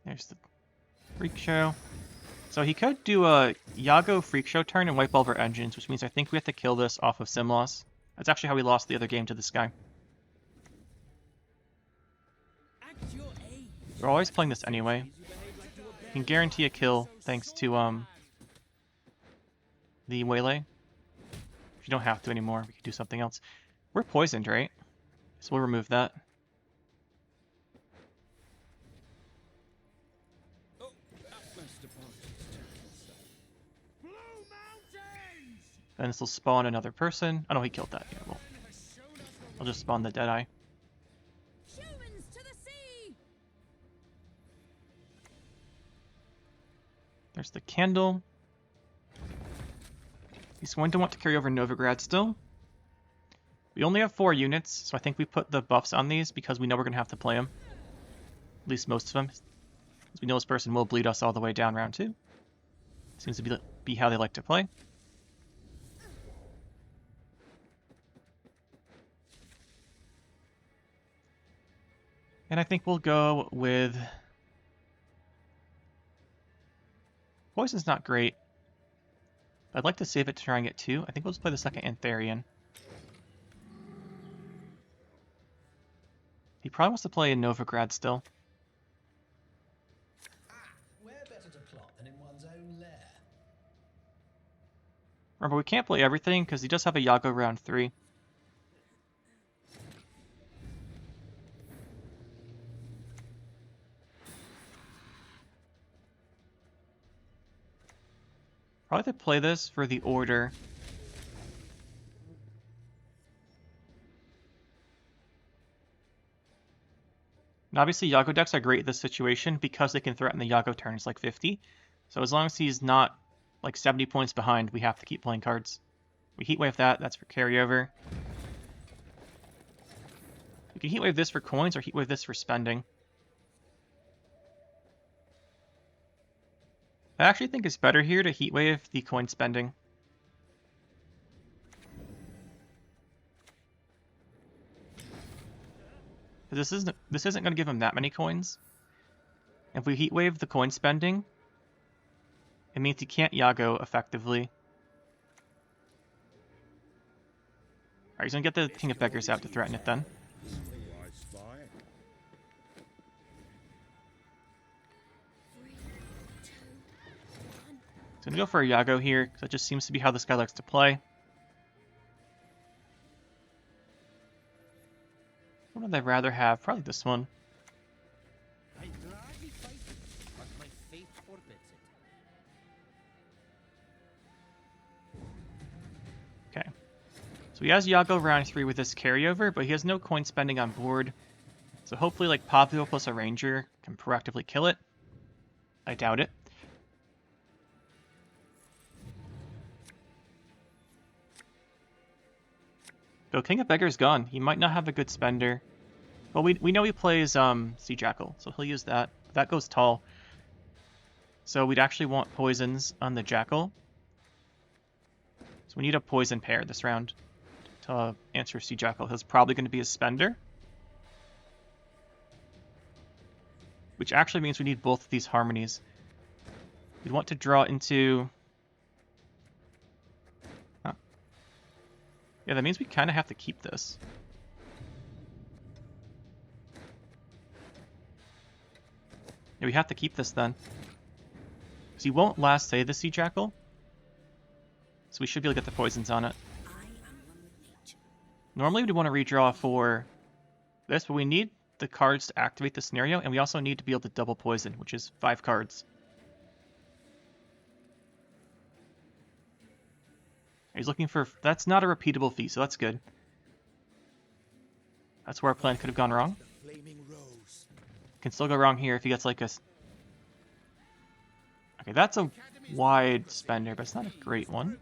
There's the Freak Show. So he could do a Yago Freak Show turn and wipe all of our engines, which means I think we have to kill this off of Simlos. That's actually how we lost the other game to this guy. We're always playing this anyway. You can guarantee a kill thanks to the Waylay. If you don't have to anymore, we can do something else. We're poisoned, right? So we'll remove that. And this will spawn another person. Oh no, he killed that. Yeah, well, I'll just spawn the Deadeye. Humans to the sea! There's the Candle. He's going to want to carry over Novigrad still. We only have 4 units, so I think we put the buffs on these because we know we're going to have to play them. At least most of them. Because we know this person will bleed us all the way down round 2. Seems to be how they like to play. And I think we'll go with... Poison's not great. I'd like to save it to try and get 2. I think we'll just play the second Antharian. He probably wants to play in Novigrad still. Remember, we can't play everything because he does have a Yago round 3. Probably to play this for the order. And obviously, Yago decks are great in this situation because they can threaten the Yago turns like 50. So as long as he's not like 70 points behind, we have to keep playing cards. We Heatwave that, that's for carryover. We can Heatwave this for coins or Heatwave this for spending. I actually think it's better here to Heatwave the coin spending. This isn't going to give him that many coins. If we Heatwave the coin spending, it means he can't Yago effectively. Alright, he's going to get the King of Beggars out to threaten it then. So I'm going to go for a Yago here, because that just seems to be how this guy likes to play. What would I rather have? Probably this one. Okay. So he has Yago round 3 with this carryover, but he has no coin spending on board. So hopefully like Pavio plus a Ranger can proactively kill it. I doubt it. Though King of Beggars gone, he might not have a good spender. Well, we know he plays Jackal, so he'll use that. That goes tall. So we'd actually want poisons on the Jackal. So we need a poison pair this round to answer Jackal. He's probably going to be a spender. Which actually means we need both of these harmonies. We'd want to draw into... Huh. Yeah, that means we kind of have to keep this. Yeah, we have to keep this then. Because he won't last say the Sea Jackal. So we should be able to get the poisons on it. Normally we'd want to redraw for this, but we need the cards to activate the scenario, and we also need to be able to double poison, which is 5 cards. He's looking for... That's not a repeatable feat, so that's good. That's where our plan could have gone wrong. Can still go wrong here if he gets like a... Okay, that's a wide spender, but it's not a great one.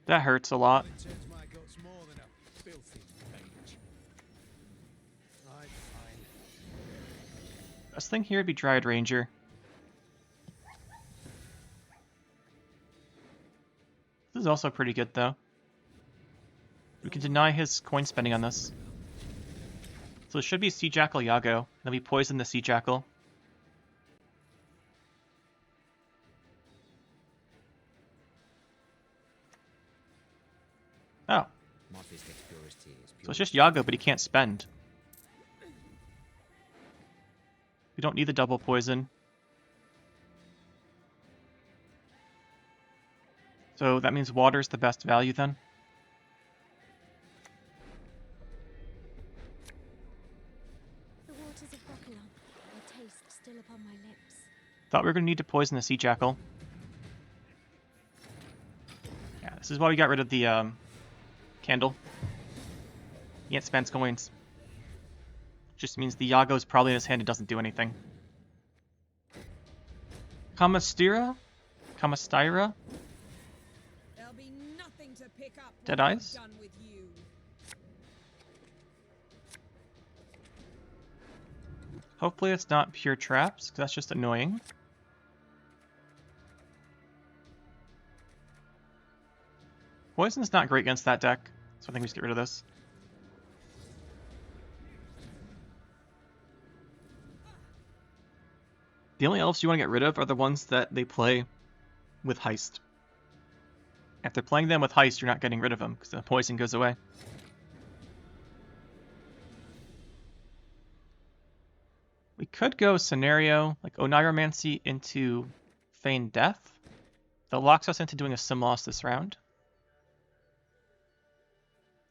That hurts a lot. Best thing here would be Dryad Ranger. This is also pretty good, though. We can deny his coin spending on this. So it should be Sea Jackal Yago. Then we poison the Sea Jackal. Oh. So it's just Yago, but he can't spend. We don't need the double poison. So that means water's the best value then. The waters of Buckalon, their taste still upon my lips. Thought we were going to need to poison the Sea Jackal. Yeah, this is why we got rid of the candle. He can't spend coins. Just means the Yago's probably in his hand and doesn't do anything. Scoia'tael? Scoia'tael? There'll be nothing to pick up when Deadeyes? I'm done with you. Hopefully it's not pure traps, because that's just annoying. Poison's not great against that deck, so I think we just get rid of this. The only elves you want to get rid of are the ones that they play with Heist. If they're playing them with Heist, you're not getting rid of them, because the poison goes away. We could go scenario, like Oneiromancy into Feign Death. That locks us into doing a sim loss this round.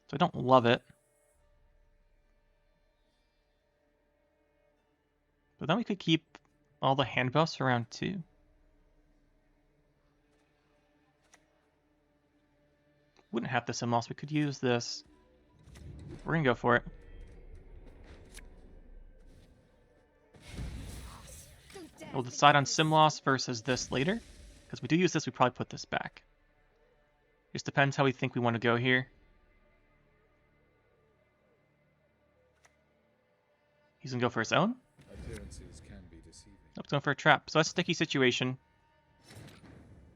So I don't love it. But then we could keep all the hand buffs for round 2. Wouldn't have the sim loss, we could use this. We're gonna go for it. We'll decide on sim loss versus this later. Because we do use this, we probably put this back. Just depends how we think we want to go here. He's gonna go for his own. Appearances can be deceiving. Nope, he's going for a trap. So that's a sticky situation.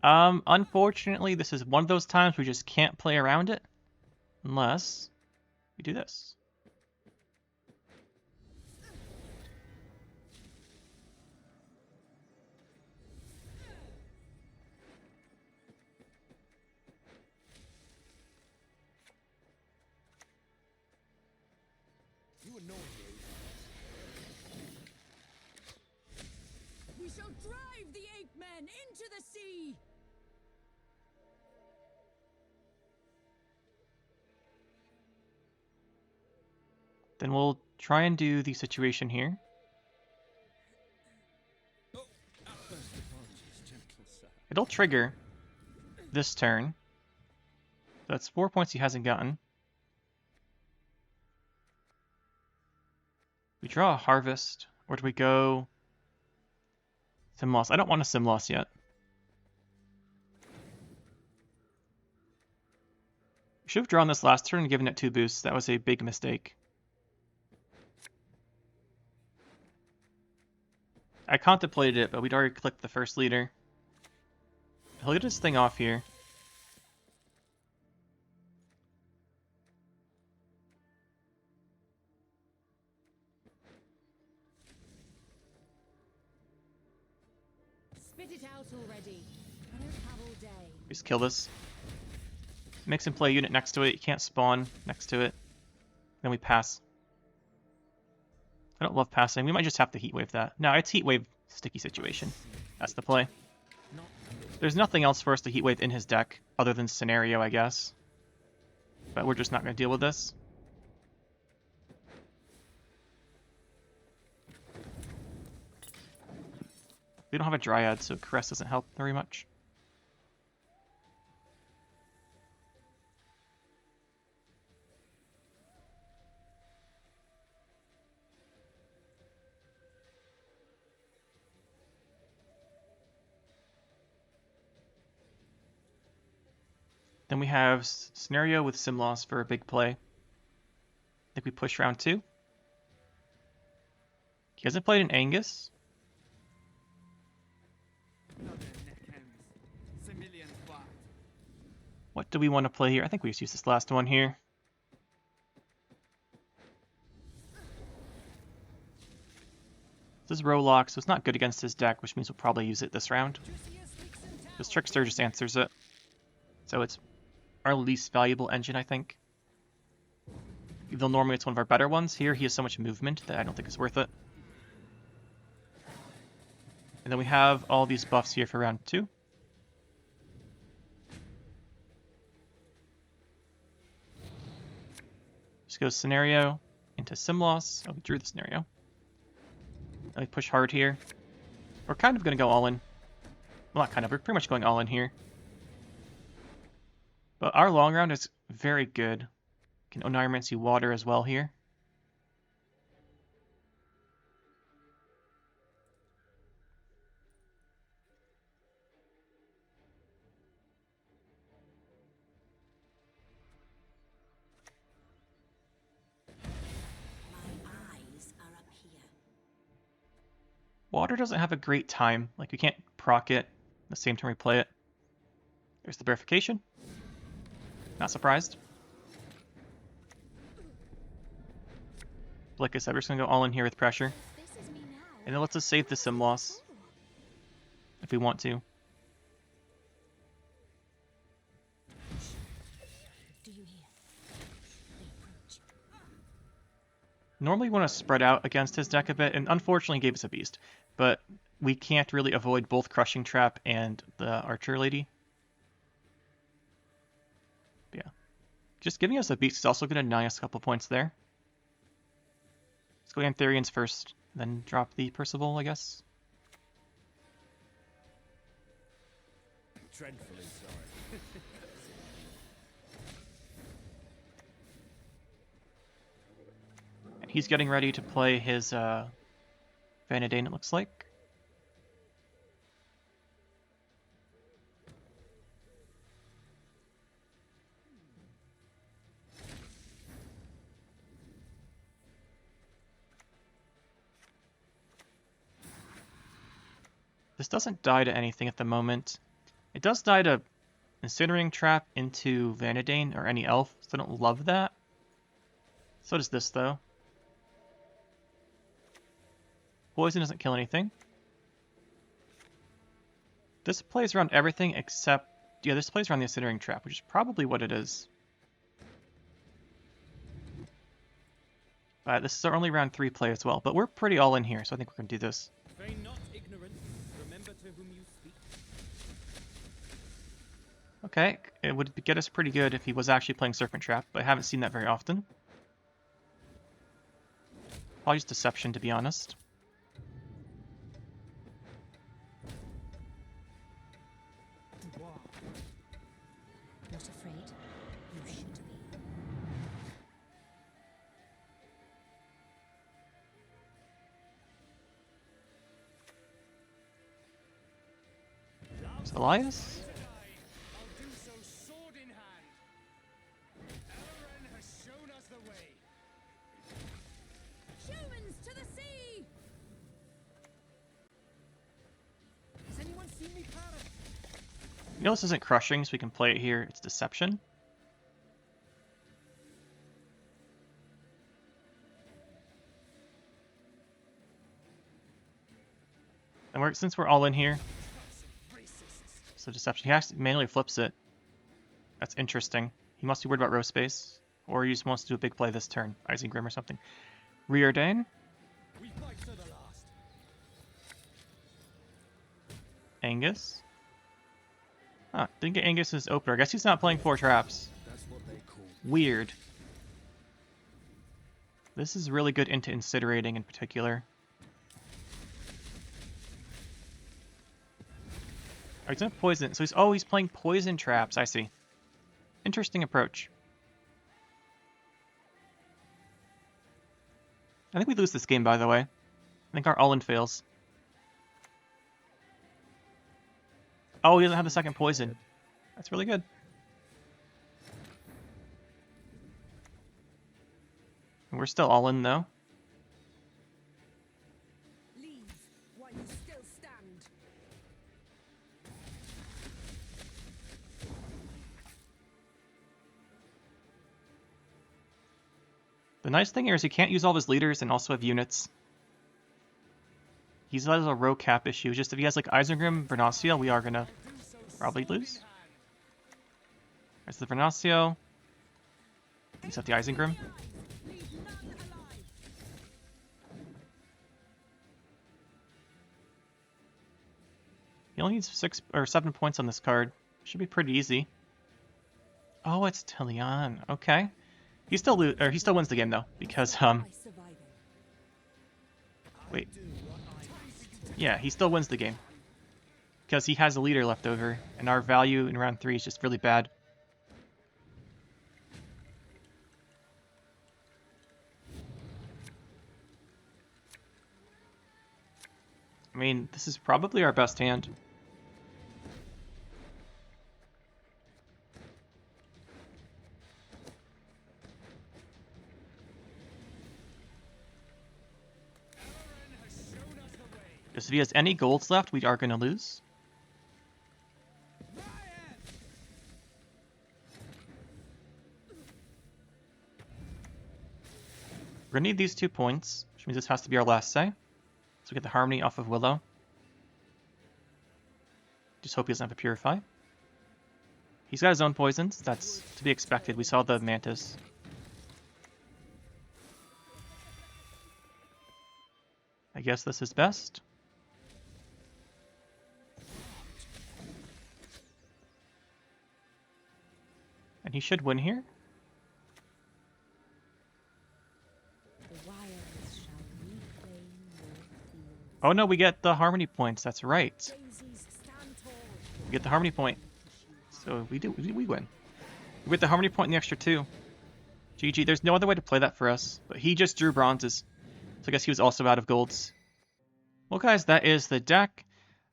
Unfortunately, this is one of those times we just can't play around it. Unless we do this. You annoy me. We shall drive the ape men into the sea. Then we'll try and do the situation here. It'll trigger this turn. That's 4 points he hasn't gotten. We draw a harvest, or do we go sim loss? I don't want a sim loss yet. We should have drawn this last turn and given it 2 boosts. That was a big mistake. I contemplated it, but we'd already clicked the first leader. He'll get his thing off here. Spit it out already. I don't have all day. Just kill this. Makes him play a unit next to it. You can't spawn next to it. Then we pass. I don't love passing. We might just have to heatwave that. No, it's heatwave sticky situation. That's the play. There's nothing else for us to heatwave in his deck other than scenario, I guess. But we're just not going to deal with this. We don't have a Dryad, so Caress doesn't help very much. Then we have Scenario with Sim Loss for a big play. I think we push round 2. He hasn't played an Angus. What do we want to play here? I think we just use this last one here. This is Rolock, so it's not good against his deck, which means we'll probably use it this round. This Trickster just answers it. So it's our least valuable engine, I think. Even though normally it's one of our better ones, here he has so much movement that I don't think it's worth it. And then we have all these buffs here for round 2. Just go Scenario into Sim Loss. Oh, we drew the Scenario. And we push hard here. We're kind of going to go all in. Well, not kind of, we're pretty much going all in here. But our long round is very good. Can Oneiromancy Water as well here. My eyes are up here. Water doesn't have a great time. Like, we can't proc it the same time we play it. There's the Verification. Not surprised. Like I said, we're just going to go all in here with pressure. This is me now. And then let's just save the Sim Loss if we want to. normally want to spread out against his deck a bit, and unfortunately gave us a beast. But we can't really avoid both Crushing Trap and the Archer Lady. But yeah. Just giving us a beast is also going to deny us a couple points there. Let's go Antherians first, then drop the Percival, I guess. Dreadfully sorry. And he's getting ready to play his Vanadane, it looks like. This doesn't die to anything at the moment. It does die to Incinerating Trap into Vanadane or any elf, so I don't love that. So does this, though. Poison doesn't kill anything. This plays around everything except... Yeah, this plays around the Incinerating Trap, which is probably what it is. This is our only round 3 play as well, but we're pretty all in here, so I think we're going to do this. Feign not ignorance. Remember to whom you speak. Okay, it would get us pretty good if he was actually playing Serpent Trap, but I haven't seen that very often. Probably just Deception, to be honest. Not afraid? You should be. Elias? I'll do so sword in hand. Elren has shown us the way. Humans to the sea! Has anyone seen me para? You know this isn't Crushing, so we can play it here. It's Deception. And since we're all in here, so Deception. He actually manually flips it. That's interesting. He must be worried about row space. Or he just wants to do a big play this turn. Isengrim or something. Reordain. We fight to the last. Angus. Huh, didn't get Angus's opener. I guess he's not playing 4 traps. That's what they call. Weird. This is really good into Incinerating in particular. Oh, he's gonna poison. So he's playing poison traps. I see. Interesting approach. I think we lose this game, by the way. I think our all-in fails. Oh, he doesn't have the second poison. That's really good. And we're still all in, though. Leave while you still stand. The nice thing here is he can't use all of his leaders and also have units. He's has a row cap issue. Just if he has like Isengrim, Vernacio, we are gonna probably lose. There's the Vernacio. He's at the Isengrim. Leave none alive. He only needs 6 or 7 points on this card. Should be pretty easy. Oh, it's Tilion. Okay. He still wins the game though because By surviving. wait. Yeah, he still wins the game. Because he has a leader left over, and our value in round 3 is just really bad. I mean, this is probably our best hand. Just if he has any golds left, we are going to lose. We're going to need these 2 points, which means this has to be our last say. So we get the Harmony off of Willow. Just hope he doesn't have a Purify. He's got his own poisons. That's to be expected. We saw the Mantis. I guess this is best. And he should win here. The wilds shall reclaim your field. Oh no, we get the harmony points. That's right. Daisies, stand tall. We get the harmony point. So we win. We get the harmony point and the extra 2. GG. There's no other way to play that for us. But he just drew bronzes. So I guess he was also out of golds. Well, guys, that is the deck.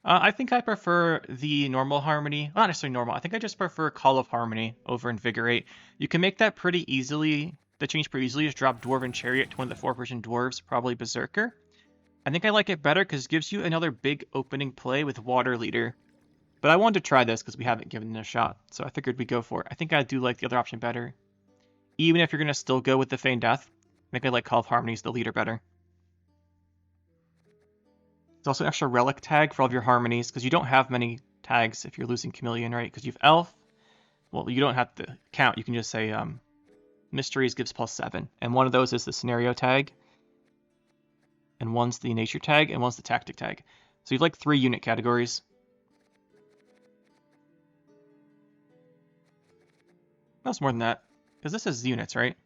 I think I prefer the normal harmony. Not necessarily normal. I think I just prefer Call of Harmony over Invigorate. You can make that pretty easily. The change pretty easily is drop Dwarven Chariot to one of the 4 version dwarves, probably Berserker. I think I like it better because it gives you another big opening play with Water Leader. But I wanted to try this because we haven't given it a shot, so I figured we'd go for it. I think I do like the other option better. Even if you're going to still go with the Feigned Death, I think I like Call of Harmony as the leader better. There's also an extra relic tag for all of your harmonies, because you don't have many tags if you're losing Chameleon, right? Because you have Elf. Well, you don't have to count. You can just say Mysteries gives +7. And one of those is the Scenario tag. And one's the Nature tag, and one's the Tactic tag. So you have like 3 unit categories. That's more than that, because this is units, right?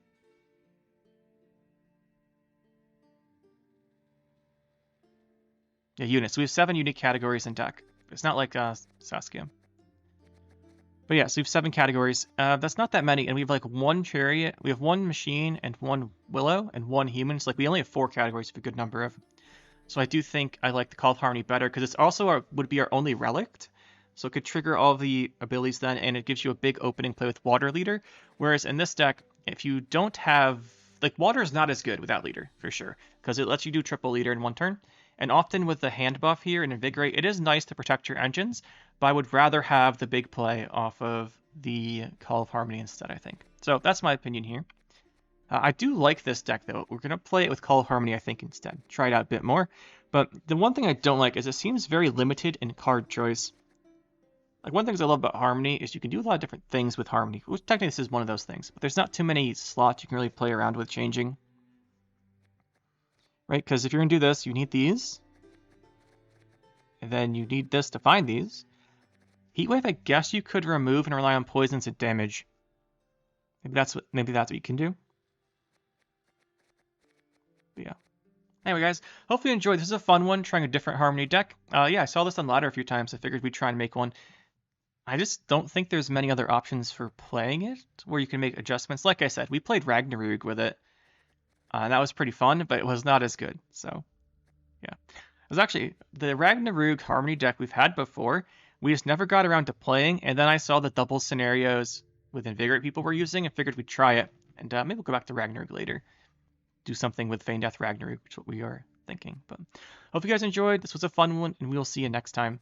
Yeah, units. So we have 7 unit categories in deck. It's not like Saskia. But yeah, so we have 7 categories. That's not that many, and we have like 1 chariot, we have 1 machine, and 1 willow, and 1 human. So like we only have 4 categories of a good number of. So I do think I like the Call of Harmony better, because it's also would be our only relic. So it could trigger all the abilities then, and it gives you a big opening play with Water Leader. Whereas in this deck, if you don't have... Like, Water is not as good without Leader, for sure, because it lets you do triple Leader in 1 turn. And often with the hand buff here in Invigorate, it is nice to protect your engines, but I would rather have the big play off of the Call of Harmony instead, I think. So that's my opinion here. I do like this deck, though. We're going to play it with Call of Harmony, I think, instead. Try it out a bit more. But the one thing I don't like is it seems very limited in card choice. Like, one of the things I love about Harmony is you can do a lot of different things with Harmony. Which technically this is one of those things, but there's not too many slots you can really play around with changing. Right, because if you're going to do this, you need these. And then you need this to find these. Heatwave, I guess you could remove and rely on poisons and damage. Maybe that's what you can do. But yeah. Anyway, guys, hopefully you enjoyed. This is a fun one, trying a different Harmony deck. Yeah, I saw this on ladder a few times. I figured we'd try and make one. I just don't think there's many other options for playing it where you can make adjustments. Like I said, we played Ragnarok with it. And that was pretty fun, but it was not as good. So, yeah. It was actually the Ragnarok Harmony deck we've had before. We just never got around to playing. And then I saw the double scenarios with Invigorate people were using and figured we'd try it. And maybe we'll go back to Ragnarok later. Do something with Feigned Death Ragnarok, which is what we are thinking. But hope you guys enjoyed. This was a fun one, and we'll see you next time.